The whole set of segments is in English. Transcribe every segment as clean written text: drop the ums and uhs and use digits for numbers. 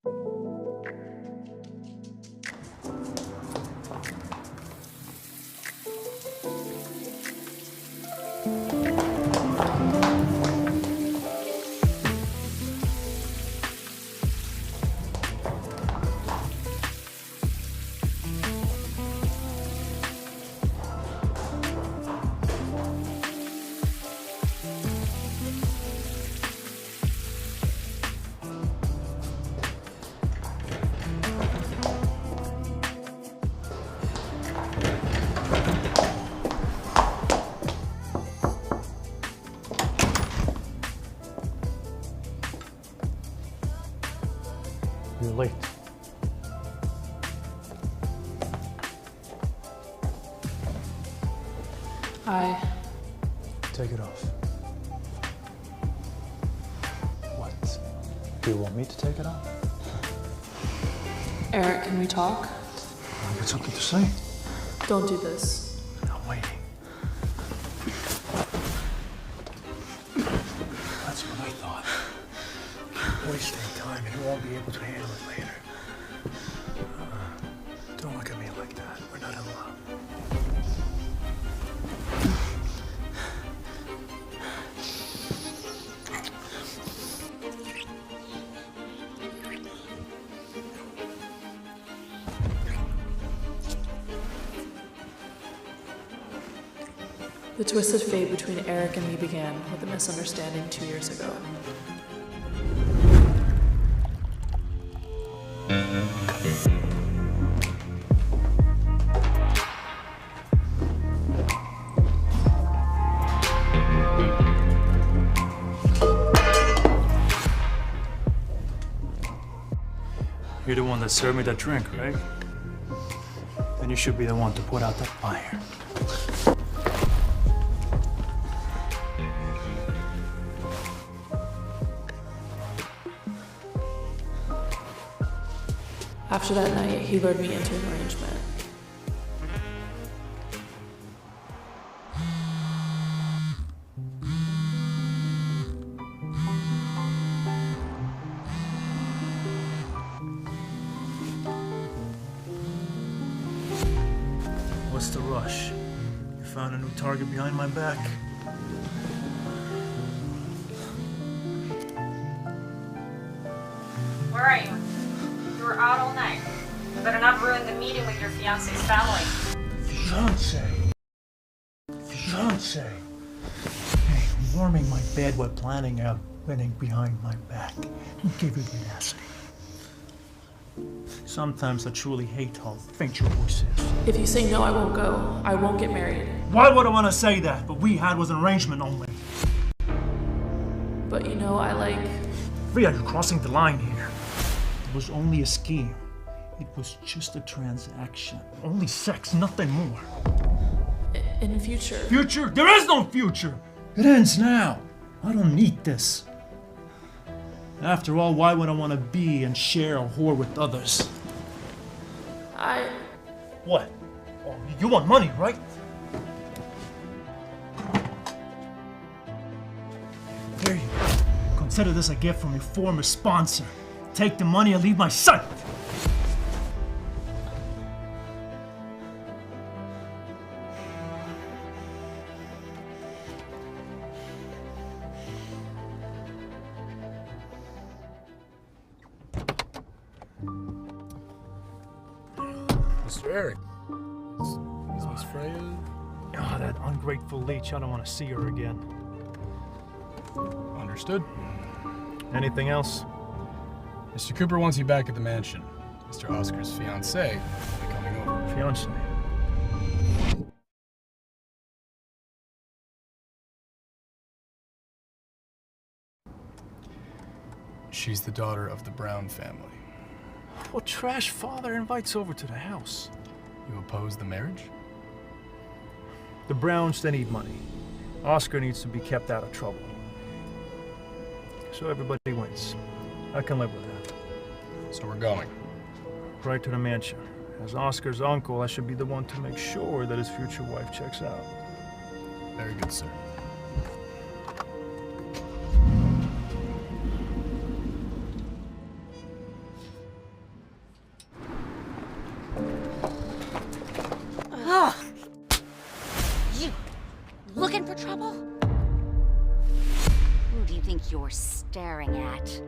You're late. Hi. Take it off. What? Do you want me to take it off? Eric, can we talk? I've got something to say. Don't do this. I'm waiting. That's what I thought. Keep wasting time and you won't be able to handle it later. Don't look at me like that. We're not in love. The twisted fate between Eric and me began with a misunderstanding 2 years ago. You're the one that served me that drink, right? Then you should be the one to put out that fire. After that night, he lured me into an arrangement. What's the rush? You found a new target behind my back? Where are you? You were out all night. You better not ruin the meeting with your fiance's family. Fiance! Fiance! Hey, warming my bed while planning out winning behind my back. Who gave you the audacity? Sometimes I truly hate how faint your voice is. If you say no, I won't go. I won't get married. Why would I want to say that? But we had was an arrangement only. But you know, I like... Freya, you're crossing the line here. It was only a scheme. It was just a transaction. Only sex, nothing more. in the future. Future? There is no future! It ends now. I don't need this. After all, why would I want to be and share a whore with others? What? Oh, you want money, right? Here you go. Consider this a gift from your former sponsor. Take the money and leave my sight. Mr. Eric, is Miss Freya? Oh, that ungrateful leech. I don't want to see her again. Understood. Anything else? Mr. Cooper wants you back at the mansion. Mr. Oscar's fiancée will be coming over. Fiance. She's the daughter of the Brown family. What trash father invites over to the house? You oppose the marriage? The Browns, they need money. Oscar needs to be kept out of trouble. So everybody wins. I can live with that. So we're going. Right to the mansion. As Oscar's uncle, I should be the one to make sure that his future wife checks out. Very good, sir. you're staring at.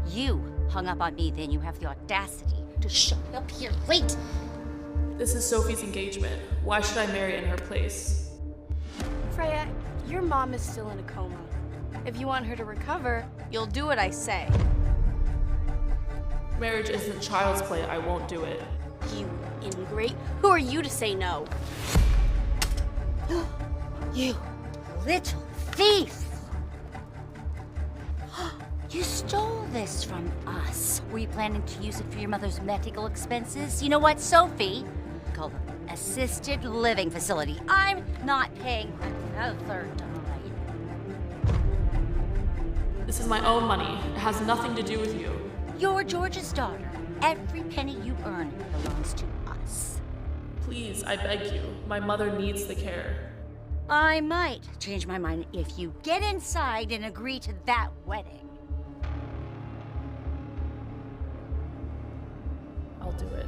You hung up on me, then you have the audacity to show up here late. This is Sophie's engagement. Why should I marry in her place? Freya, your mom is still in a coma. If you want her to recover, you'll do what I say. Marriage isn't child's play. I won't do it. You ingrate. Who are you to say no? You little thief! You stole this from us. Were you planning to use it for your mother's medical expenses? You know what, Sophie? Called assisted living facility. I'm not paying another dime. This is my own money. It has nothing to do with you. You're George's daughter. Every penny you earn belongs to us. Please, I beg you. My mother needs the care. I might change my mind if you get inside and agree to that wedding. I'll do it.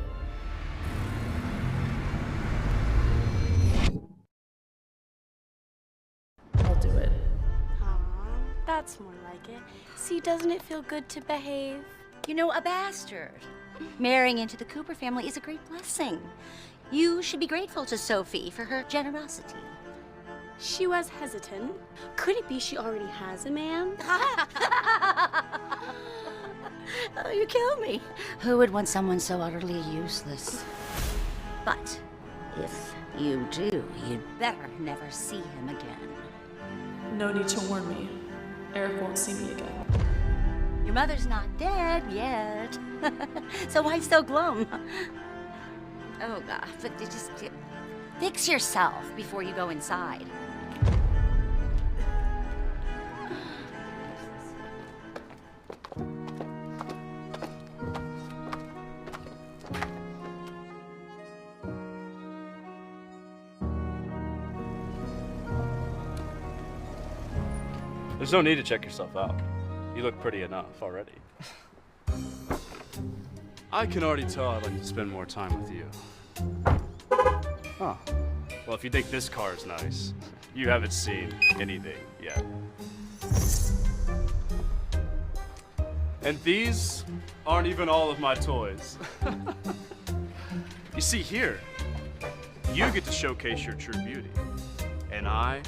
I'll do it. Aw, that's more like it. See, doesn't it feel good to behave? You know, a bastard. Marrying into the Cooper family is a great blessing. You should be grateful to Sophie for her generosity. She was hesitant. Could it be she already has a man? Oh, you kill me. Who would want someone so utterly useless? But if you do, you'd better never see him again. No need to warn me. Eric won't see me again. Your mother's not dead yet. So why so glum? Oh, God, but just fix yourself before you go inside. There's no need to check yourself out. You look pretty enough already. I can already tell I'd like to spend more time with you. Huh. Well, if you think this car is nice, you haven't seen anything yet. And these aren't even all of my toys. You see, here, you get to showcase your true beauty. And I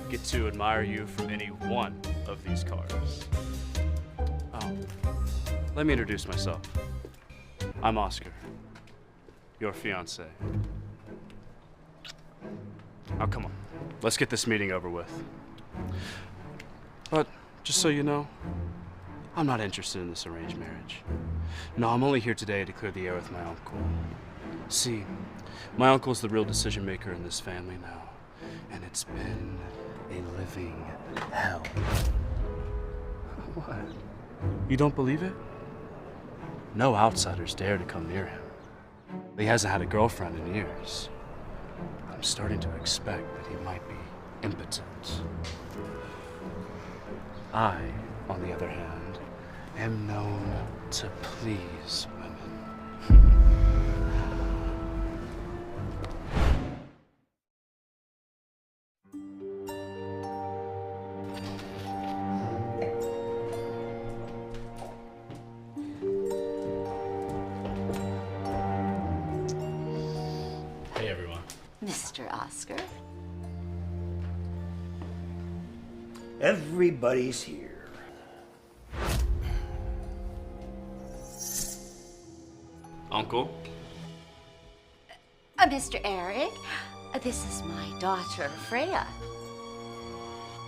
get to admire you from any one of these cars. Oh, let me introduce myself. I'm Oscar, your fiance. Now come on, let's get this meeting over with. But just so you know, I'm not interested in this arranged marriage. No, I'm only here today to clear the air with my uncle. See, my uncle's the real decision maker in this family now, and it's been a living hell. What? You don't believe it? No outsiders dare to come near him. He hasn't had a girlfriend in years. I'm starting to expect that he might be impotent. I, on the other hand, am known to please women. Hey, everyone. Mr. Oscar. Everybody's here. Uncle? Mr. Eric, this is my daughter, Freya.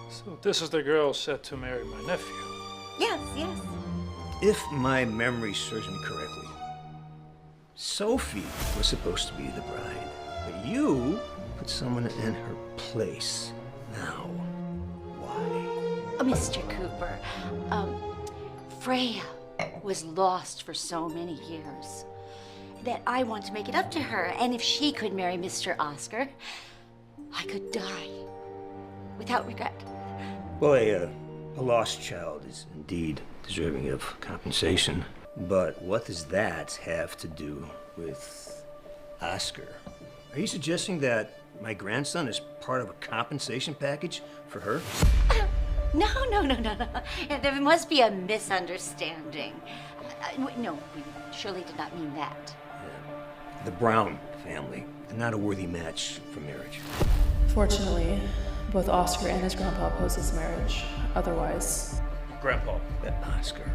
So this is the girl set to marry my nephew. Yes, yes. If my memory serves me correctly, Sophie was supposed to be the bride, but you put someone in her place. Now, why? Mr. Cooper, Freya was lost for so many years that I want to make it up to her. And if she could marry Mr. Oscar, I could die without regret. Well, a lost child is indeed deserving of compensation. But what does that have to do with Oscar? Are you suggesting that my grandson is part of a compensation package for her? No. There must be a misunderstanding. No, we surely did not mean that. The Brown family, not a worthy match for marriage. Fortunately, both Oscar and his grandpa oppose this marriage. Otherwise, Grandpa. Oscar,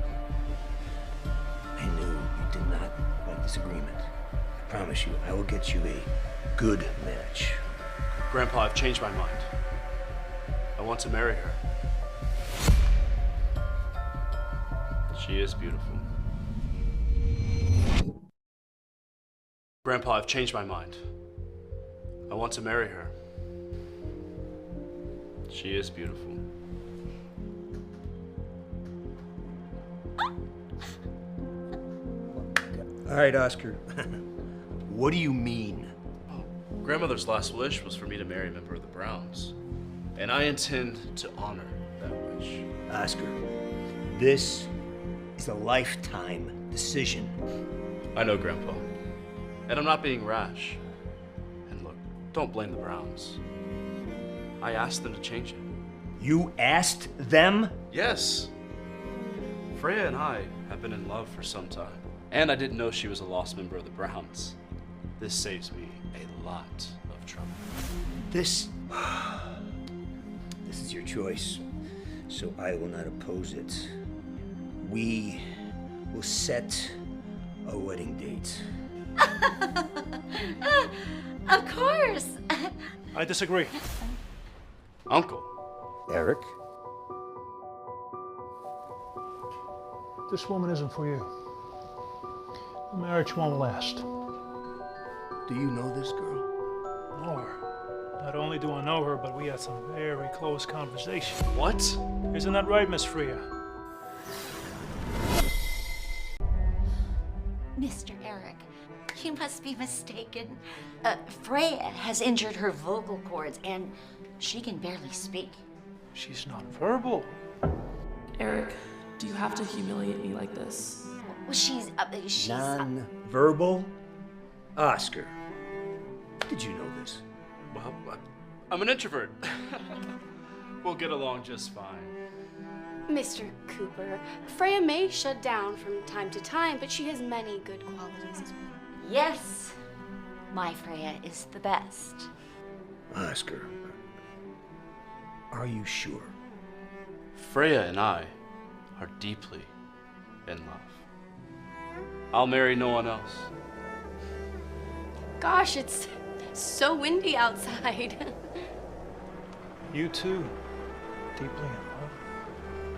I knew you did not like this agreement. I promise you, I will get you a good match. Grandpa, I've changed my mind. I want to marry her. She is beautiful. Grandpa, I've changed my mind. I want to marry her. She is beautiful. All right, Oscar. What do you mean? Grandmother's last wish was for me to marry a member of the Browns. And I intend to honor that wish. Oscar, this is a lifetime decision. I know, Grandpa. And I'm not being rash. And look, don't blame the Browns. I asked them to change it. You asked them? Yes. Freya and I have been in love for some time. And I didn't know she was a lost member of the Browns. This saves me a lot of trouble. This is your choice, so I will not oppose it. We will set a wedding date. Of course. I disagree. Uncle. Eric? This woman isn't for you. The marriage won't last. Do you know this girl? Know her. Not only do I know her, but we had some very close conversation. What? Isn't that right, Miss Freya? Mr. Eric, you must be mistaken. Freya has injured her vocal cords and she can barely speak. She's nonverbal. Eric, do you have to humiliate me like this? Well, she's Non-verbal? Oscar, did you know this? Well, I'm an introvert. We'll get along just fine. Mr. Cooper, Freya may shut down from time to time, but she has many good qualities as well. Yes, my Freya is the best. Oscar, are you sure? Freya and I are deeply in love. I'll marry no one else. Gosh, it's so windy outside. You too, deeply in love.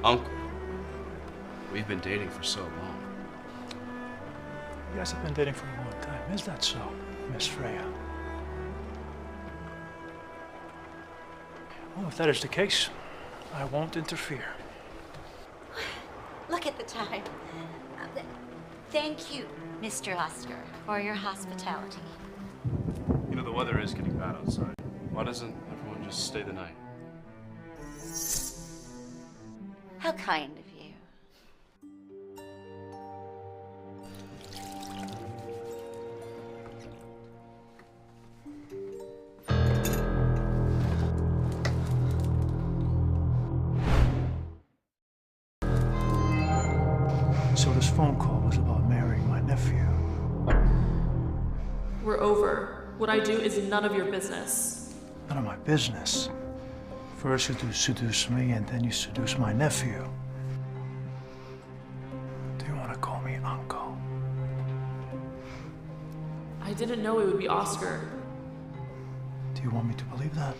Uncle, we've been dating for so long. You guys have been dating for a long time. Is that so, Miss Freya? Well, if that is the case, I won't interfere. Look at the time. Thank you, Mr. Oscar, for your hospitality. You know, the weather is getting bad outside. Why doesn't everyone just stay the night? How kind of you. So this phone call was about marrying my nephew. We're over. What I do is none of your business. None of my business. First you seduce me, and then you seduce my nephew. Do you want to call me uncle? I didn't know it would be Oscar. Do you want me to believe that?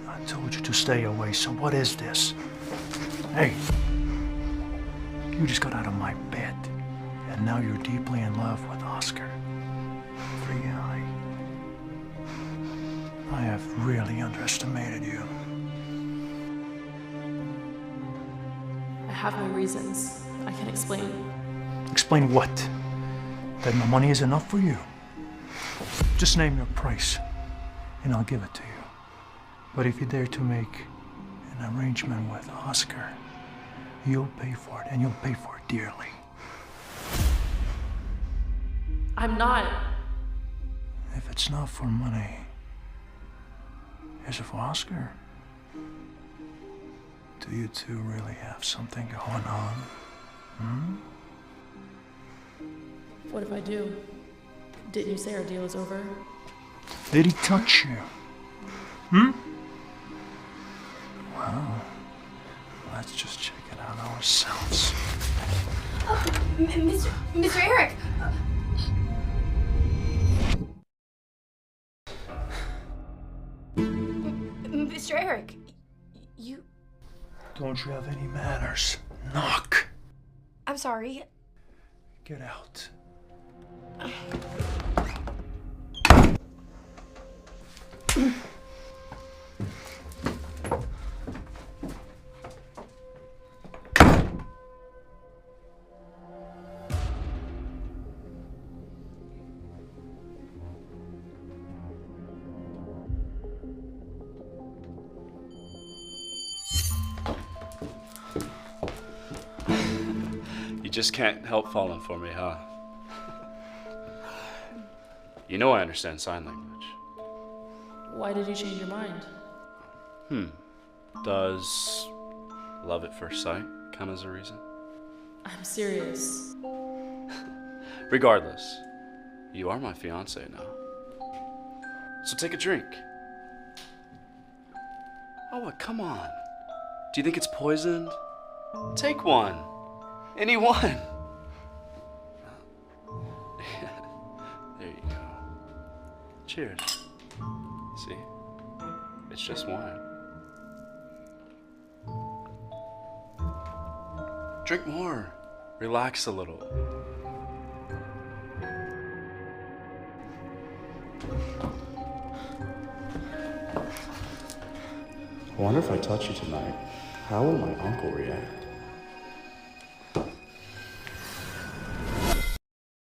I told you to stay away, so what is this? Hey, you just got out of my bed, and now you're deeply in love with Oscar. Freya, I have really underestimated you. I have my reasons. I can explain. Explain what? That my money is enough for you? Just name your price, and I'll give it to you. But if you dare to make an arrangement with Oscar, you'll pay for it, and you'll pay for it dearly. I'm not. If it's not for money, is it for Oscar? Do you two really have something going on? Hmm? What if I do? Didn't you say our deal is over? Did he touch you? Hmm? Well, let's just check it out ourselves. Mr. Eric! Mr. Eric, you... Don't you have any manners? Knock! I'm sorry. Get out. You just can't help falling for me, huh? You know I understand sign language. Why did you change your mind? Does love at first sight count as a reason? I'm serious. Regardless, you are my fiance now. So take a drink. Oh, what? Come on. Do you think it's poisoned? Take one. Any one. There you go. Cheers. See? It's just wine. Drink more. Relax a little. I wonder if I touch you tonight, how will my uncle react?